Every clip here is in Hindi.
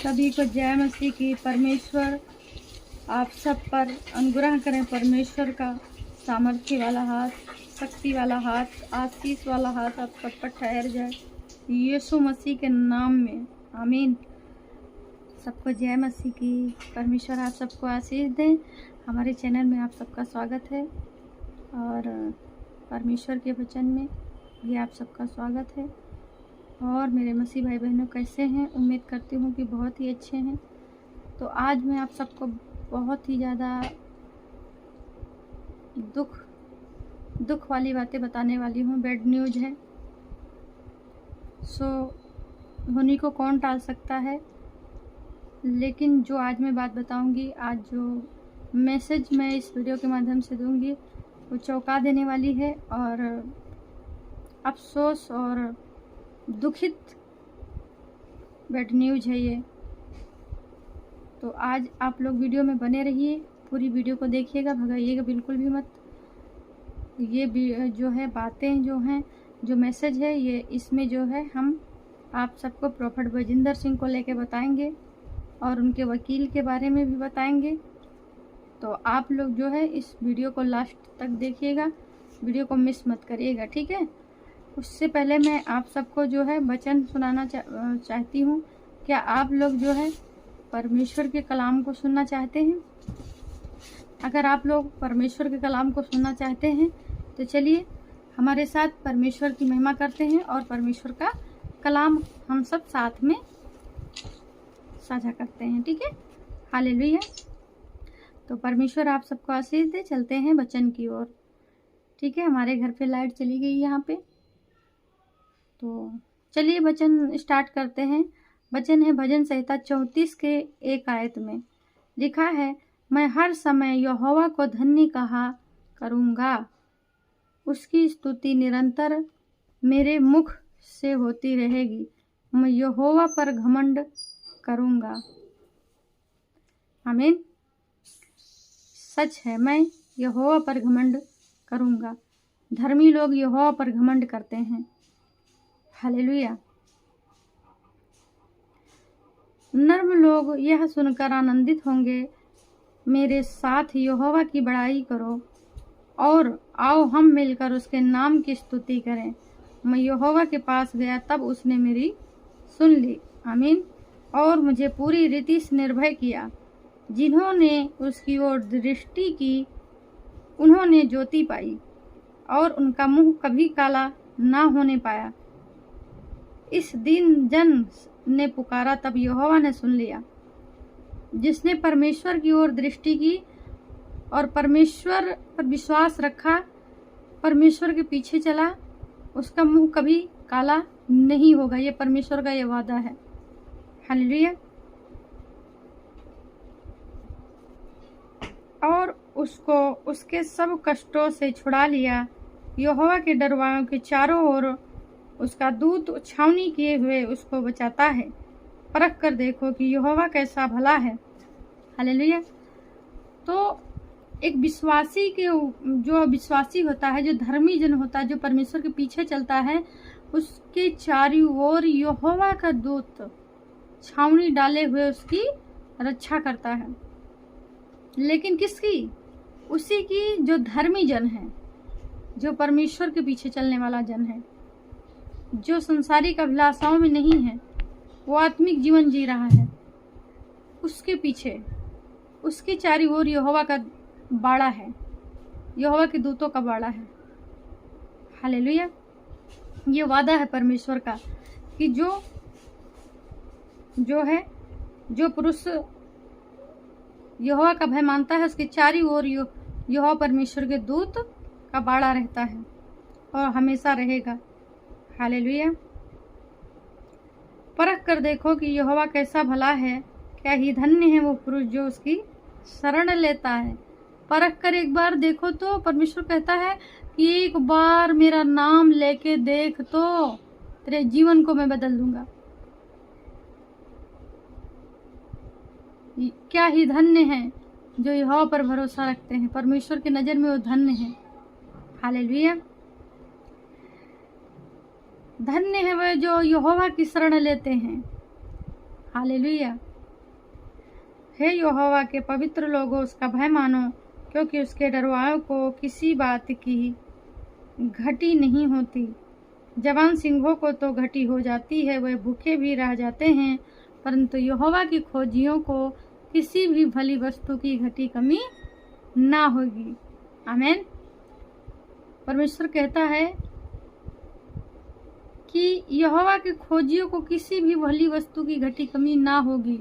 सभी को जय मसीह की। परमेश्वर आप सब पर अनुग्रह करें। परमेश्वर का सामर्थ्य वाला हाथ, शक्ति वाला हाथ, आशीष वाला हाथ आप सब पर ठहर जाए यीशु मसीह के नाम में, आमीन। सबको जय मसीह की। परमेश्वर आप सबको आशीष दें। हमारे चैनल में आप सबका स्वागत है और परमेश्वर के वचन में भी आप सबका स्वागत है। और मेरे मसीह भाई बहनों कैसे हैं? उम्मीद करती हूँ कि बहुत ही अच्छे हैं। तो आज मैं आप सबको बहुत ही ज़्यादा दुख वाली बातें बताने वाली हूँ। बैड न्यूज़ है। सो उन्हीं को कौन टाल सकता है। लेकिन जो आज मैं बात बताऊंगी, आज जो मैसेज मैं इस वीडियो के माध्यम से दूंगी वो चौंका देने वाली है और अफसोस और दुखित बैड न्यूज़ है ये। तो आज आप लोग वीडियो में बने रहिए, पूरी वीडियो को देखिएगा, भगाइएगा बिल्कुल भी मत। ये भी जो है बातें जो हैं, जो मैसेज है, ये इसमें जो है हम आप सबको प्रॉफेट बजिंदर सिंह को लेके बताएंगे और उनके वकील के बारे में भी बताएंगे। तो आप लोग जो है इस वीडियो को लास्ट तक देखिएगा, वीडियो को मिस मत करिएगा, ठीक है। उससे पहले मैं आप सबको जो है वचन सुनाना चाहती हूँ। क्या आप लोग जो है परमेश्वर के कलाम को सुनना चाहते हैं? अगर आप लोग परमेश्वर के कलाम को सुनना चाहते हैं तो चलिए हमारे साथ परमेश्वर की महिमा करते हैं और परमेश्वर का कलाम हम सब साथ में साझा करते हैं, ठीक है। हालेलुया। तो परमेश्वर आप सबको आशीष दे। चलते हैं वचन की ओर, ठीक है। हमारे घर पे लाइट चली गई यहाँ पे, तो चलिए वचन स्टार्ट करते हैं। वचन है भजन संहिता 34 के 1 आयत में लिखा है, मैं हर समय यहोवा को धन्य कहा करूँगा, उसकी स्तुति निरंतर मेरे मुख से होती रहेगी। मैं यहोवा पर घमंड करूँगा। आमीन। सच है, मैं यहोवा पर घमंड करूँगा। धर्मी लोग यहोवा पर घमंड करते हैं। हालेलुया। नर्म लोग यह सुनकर आनंदित होंगे, मेरे साथ यहोवा की बड़ाई करो और आओ हम मिलकर उसके नाम की स्तुति करें। मैं यहोवा के पास गया, तब उसने मेरी सुन ली। आमीन। और मुझे पूरी रीति से निर्भय किया। जिन्होंने उसकी ओर दृष्टि की उन्होंने ज्योति पाई और उनका मुंह कभी काला ना होने पाया। इस दिन जन ने पुकारा, तब यहोवा ने सुन लिया। जिसने परमेश्वर की ओर दृष्टि की और परमेश्वर पर विश्वास रखा, परमेश्वर के पीछे चला, उसका मुंह कभी काला नहीं होगा। ये परमेश्वर का ये वादा है। हालेलुया। और उसको उसके सब कष्टों से छुड़ा लिया। यहोवा के डरवालों के चारों ओर उसका दूत छावनी किए हुए उसको बचाता है। परख कर देखो कि यहोवा कैसा भला है। हालेलुया। तो एक विश्वासी के जो विश्वासी होता है, जो धर्मी जन होता है, जो परमेश्वर के पीछे चलता है, उसके चारों ओर यहोवा का दूत छावनी डाले हुए उसकी रक्षा करता है। लेकिन किसकी? उसी की जो धर्मी जन है, जो परमेश्वर के पीछे चलने वाला जन है, जो संसारिक अभिलाषाओं में नहीं है, वो आत्मिक जीवन जी रहा है, उसके पीछे, उसके चारों ओर यहोवा का बाड़ा है, यहोवा के दूतों का बाड़ा है। हालेलुया। ये वादा है परमेश्वर का कि जो पुरुष यहोवा का भय मानता है, उसके चारों ओर यहोवा परमेश्वर के दूत का बाड़ा रहता है और हमेशा रहेगा। हालेलुया। परख कर देखो कि यहोवा कैसा भला है। क्या ही धन्य है वो पुरुष जो उसकी शरण लेता है। परख कर एक बार देखो तो परमेश्वर कहता है कि एक बार मेरा नाम लेके देख तो तेरे जीवन को मैं बदल दूंगा। क्या ही धन्य है जो यहोवा पर भरोसा रखते हैं। परमेश्वर की नजर में वो धन्य है। हालेलुया। धन्य है वह जो यहोवा की शरण लेते हैं। हालेलुया। हे यहोवा के पवित्र लोगों, उसका भय मानो, क्योंकि उसके डरवाओं को किसी बात की घटी नहीं होती। जवान सिंहों को तो घटी हो जाती है, वे भूखे भी रह जाते हैं, परंतु यहोवा की खोजियों को किसी भी भली वस्तु की घटी कमी ना होगी। आमीन। परमेश्वर कहता है कि यहोवा के खोजियों को किसी भी भली वस्तु की घटी कमी ना होगी।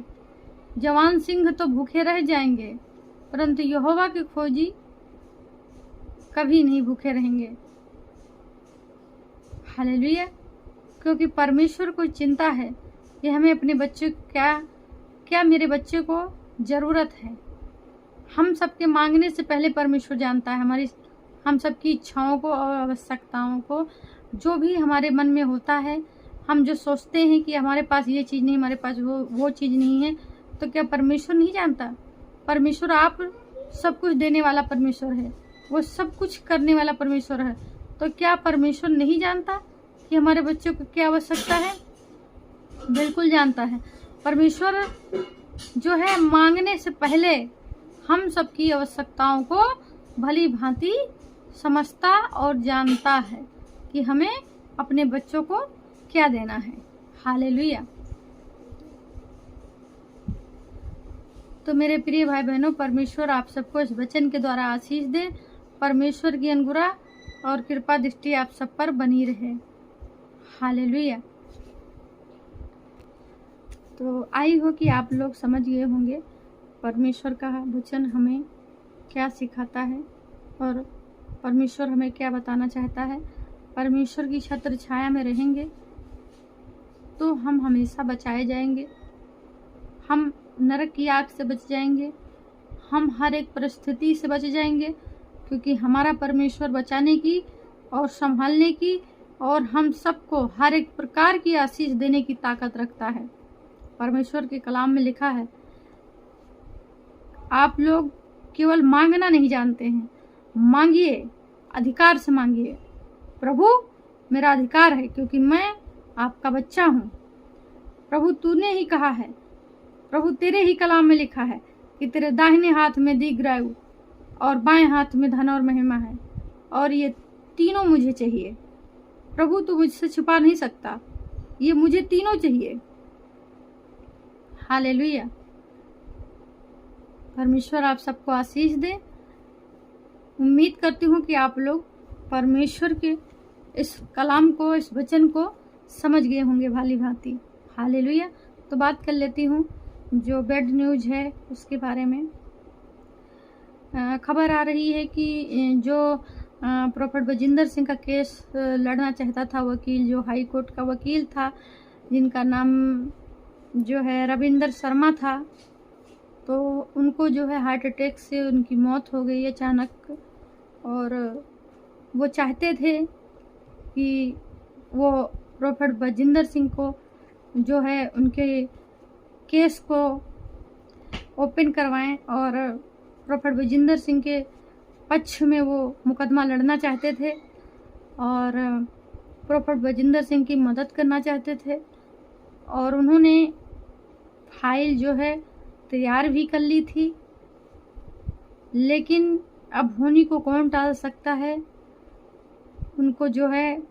जवान सिंह तो भूखे रह जाएंगे, परंतु यहोवा के खोजी कभी नहीं भूखे रहेंगे। हालेलुया। क्योंकि परमेश्वर को चिंता है कि हमें अपने बच्चे क्या मेरे बच्चे को जरूरत है। हम सबके मांगने से पहले परमेश्वर जानता है हम सबकी इच्छाओं को और आवश्यकताओं को। जो भी हमारे मन में होता है, हम जो सोचते हैं कि हमारे पास ये चीज़ नहीं, हमारे पास वो चीज़ नहीं है, तो क्या परमेश्वर नहीं जानता? परमेश्वर आप सब कुछ देने वाला परमेश्वर है, वो सब कुछ करने वाला परमेश्वर है। तो क्या परमेश्वर नहीं जानता कि हमारे बच्चों को क्या आवश्यकता है? बिल्कुल जानता है। परमेश्वर जो है मांगने से पहले हम सबकी आवश्यकताओं को भली भांति समझता और जानता है कि हमें अपने बच्चों को क्या देना है। हालेलुया। तो मेरे प्रिय भाई बहनों, परमेश्वर आप सबको इस वचन के द्वारा आशीष दे। परमेश्वर की अनुग्रह और कृपा दृष्टि आप सब पर बनी रहे। हालेलुया। तो आई हो कि आप लोग समझ गए होंगे परमेश्वर का वचन हमें क्या सिखाता है और परमेश्वर हमें क्या बताना चाहता है। परमेश्वर की छत्र छाया में रहेंगे तो हम हमेशा बचाए जाएंगे, हम नरक की आग से बच जाएंगे, हम हर एक परिस्थिति से बच जाएंगे, क्योंकि हमारा परमेश्वर बचाने की और संभालने की और हम सबको हर एक प्रकार की आशीष देने की ताकत रखता है। परमेश्वर के कलाम में लिखा है, आप लोग केवल मांगना नहीं जानते हैं, मांगिए, अधिकार से मांगिए। प्रभु मेरा अधिकार है क्योंकि मैं आपका बच्चा हूँ। प्रभु तूने ही कहा है, प्रभु तेरे ही कलाम में लिखा है कि तेरे दाहिने हाथ में दीर्घायु और बाएं हाथ में धन और महिमा है, और ये तीनों मुझे चाहिए। प्रभु तू मुझसे छुपा नहीं सकता, ये मुझे तीनों चाहिए। हालेलुया। परमेश्वर आप सबको आशीष दे। उम्मीद करती हूँ कि आप लोग परमेश्वर के इस कलाम को, इस वचन को समझ गए होंगे भाली भांति। हालेलुया। तो बात कर लेती हूँ जो बैड न्यूज है उसके बारे में। खबर आ रही है कि जो प्रोफेट बजिंदर सिंह का केस लड़ना चाहता था वकील, जो हाई कोर्ट का वकील था, जिनका नाम जो है रविंदर शर्मा था, तो उनको जो है हार्ट अटैक से उनकी मौत हो गई अचानक। और वो चाहते थे कि वो प्रोफेट बजिंदर सिंह को जो है उनके केस को ओपन करवाएं और प्रोफेट बजिंदर सिंह के पक्ष में वो मुकदमा लड़ना चाहते थे और प्रोफेट बजिंदर सिंह की मदद करना चाहते थे। और उन्होंने फाइल जो है तैयार भी कर ली थी, लेकिन अब होनी को कौन टाल सकता है। उनको जो है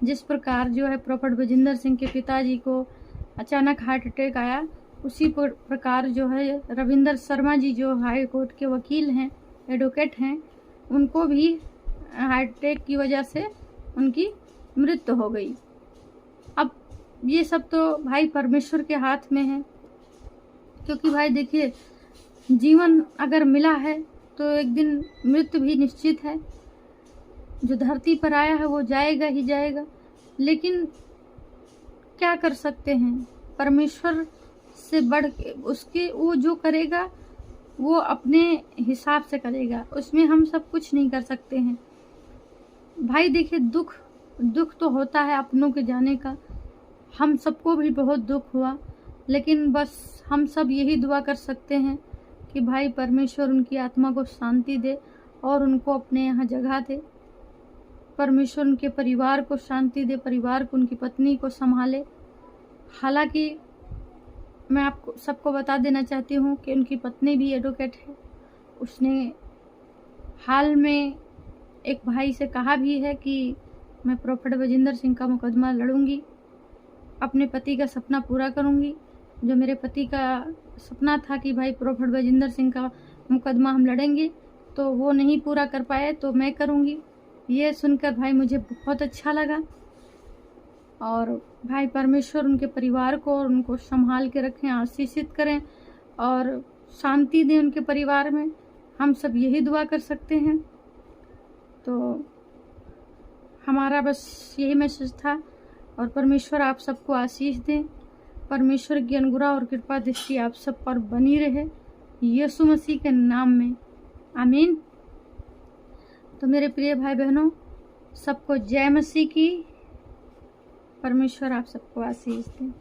जिस प्रकार जो है प्रोफेट बजिंदर सिंह के पिताजी को अचानक हार्ट अटैक आया, उसी प्रकार जो है रविंदर शर्मा जी जो हाई कोर्ट के वकील हैं, एडवोकेट हैं, उनको भी हार्ट अटैक की वजह से उनकी मृत्यु हो गई। अब ये सब तो भाई परमेश्वर के हाथ में है, क्योंकि भाई देखिए जीवन अगर मिला है तो एक दिन मृत्यु भी निश्चित है। जो धरती पर आया है वो जाएगा ही जाएगा, लेकिन क्या कर सकते हैं, परमेश्वर से बढ़ के उसके वो जो करेगा वो अपने हिसाब से करेगा, उसमें हम सब कुछ नहीं कर सकते हैं। भाई देखिए दुख तो होता है अपनों के जाने का, हम सबको भी बहुत दुख हुआ, लेकिन बस हम सब यही दुआ कर सकते हैं कि भाई परमेश्वर उनकी आत्मा को शांति दे और उनको अपने यहाँ जगह दे। परमेश्वर उनके परिवार को शांति दे, परिवार को, उनकी पत्नी को संभाले। हालांकि मैं आपको सबको बता देना चाहती हूँ कि उनकी पत्नी भी एडवोकेट है। उसने हाल में एक भाई से कहा भी है कि मैं प्रॉफिट बजिंदर सिंह का मुकदमा लड़ूंगी, अपने पति का सपना पूरा करूंगी। जो मेरे पति का सपना था कि भाई प्रॉफिट बजिंदर सिंह का मुकदमा हम लड़ेंगे, तो वो नहीं पूरा कर पाए, तो मैं करूंगी। ये सुनकर भाई मुझे बहुत अच्छा लगा। और भाई परमेश्वर उनके परिवार को और उनको संभाल के रखें, आशीषित करें और शांति दें उनके परिवार में। हम सब यही दुआ कर सकते हैं। तो हमारा बस यही मैसेज था। और परमेश्वर आप सबको आशीष दें। परमेश्वर की अनुग्रह और कृपा दृष्टि आप सब पर बनी रहे, यीशु मसीह के नाम में, आमीन। तो मेरे प्रिय भाई बहनों, सबको जय मसीह की। परमेश्वर आप सबको आशीष दें।